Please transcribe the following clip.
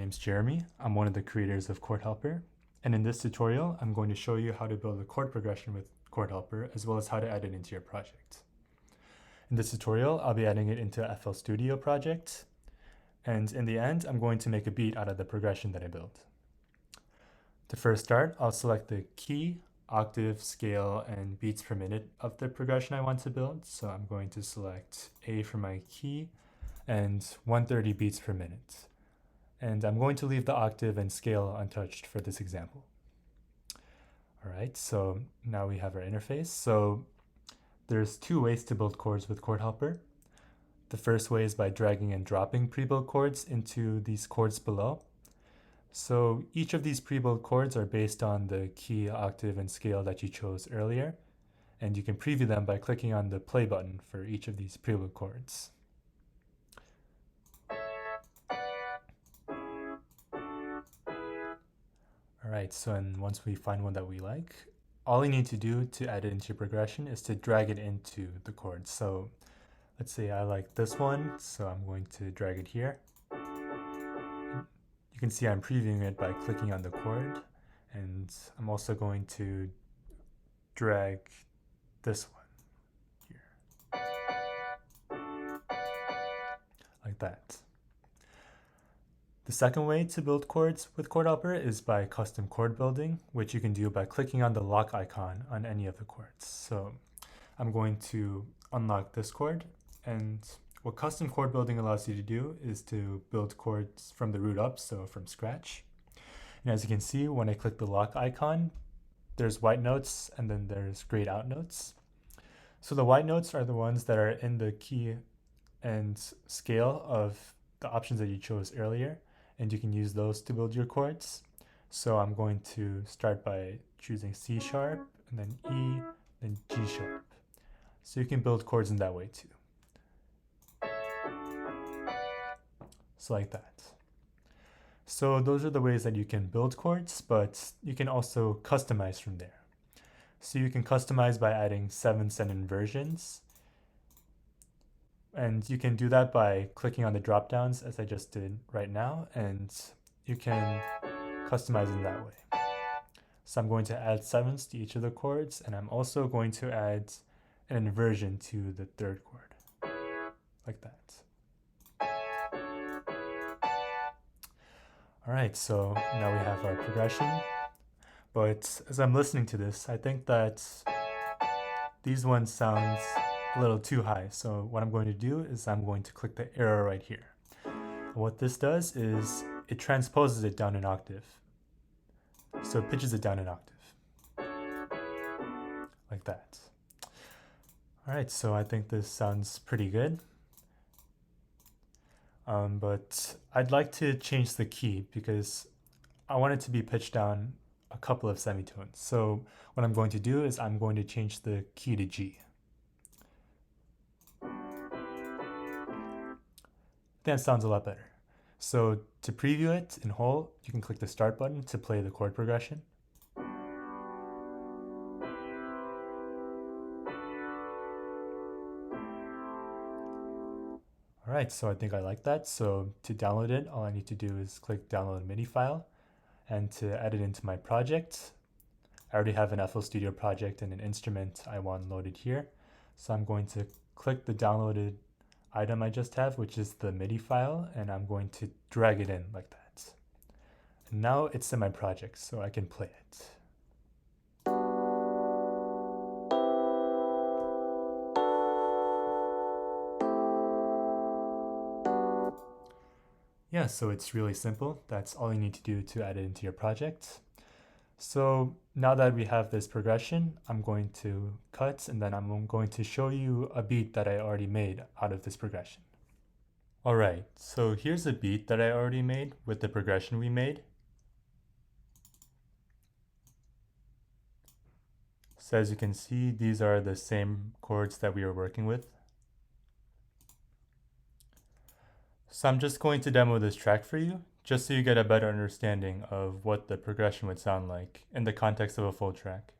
name's Jeremy. I'm one of the creators of ChordHelper. And in this tutorial, I'm going to show you how to build a chord progression with ChordHelper, as well as how to add it into your project. In this tutorial, I'll be adding it into FL Studio project. And in the end, I'm going to make a beat out of the progression that I built. To first start, I'll select the key, octave, scale, and beats per minute of the progression I want to build. So I'm going to select A for my key and 130 beats per minute. And I'm going to leave the octave and scale untouched for this example. All right, so now we have our interface. So there's two ways to build chords with ChordHelper. The first way is by dragging and dropping pre-built chords into these chords below. So each of these pre-built chords are based on the key, octave, and scale that you chose earlier. And you can preview them by clicking on the play button for each of these pre-built chords. Alright, so once we find one that we like, all you need to do to add it into your progression is to drag it into the chord. So let's say I like this one, so I'm going to drag it here. You can see I'm previewing it by clicking on the chord, and I'm also going to drag this one here, like that. The second way to build chords with ChordHelper is by custom chord building, which you can do by clicking on the lock icon on any of the chords. So I'm going to unlock this chord, and what custom chord building allows you to do is to build chords from the root up, so from scratch. And as you can see, when I click the lock icon, there's white notes and then there's grayed out notes. So the white notes are the ones that are in the key and scale of the options that you chose earlier, and you can use those to build your chords. So I'm going to start by choosing C sharp, and then E, then G sharp. So you can build chords in that way too. So like that. So those are the ways that you can build chords, but you can also customize from there. So you can customize by adding sevenths and inversions. And you can do that by clicking on the drop downs as I just did right now, and you can customize in that way. So I'm going to add sevenths to each of the chords, and I'm also going to add an inversion to the third chord, like that. All right, so now we have our progression, but as I'm listening to this, I think that these ones sound a little too high. So what I'm going to do is I'm going to click the arrow right here. And what this does is it transposes it down an octave. So it pitches it down an octave, like that. All right, so I think this sounds pretty good. But I'd like to change the key because I want it to be pitched down a couple of semitones. So what I'm going to do is I'm going to change the key to G. That sounds a lot better. So to preview it in whole, you can click the start button to play the chord progression. All right, so I think I like that. So to download it, all I need to do is click download MIDI file, and to add it into my project, I already have an FL Studio project and an instrument I want loaded here. So I'm going to click the downloaded item I just have, which is the MIDI file, and I'm going to drag it in like that. And now it's in my project, so I can play it. Yeah, so it's really simple. That's all you need to do to add it into your project. So now that we have this progression, I'm going to cut, and then I'm going to show you a beat that I already made out of this progression. All right, so here's a beat that I already made with the progression we made. So as you can see, these are the same chords that we were working with. So I'm just going to demo this track for you, just so you get a better understanding of what the progression would sound like in the context of a full track.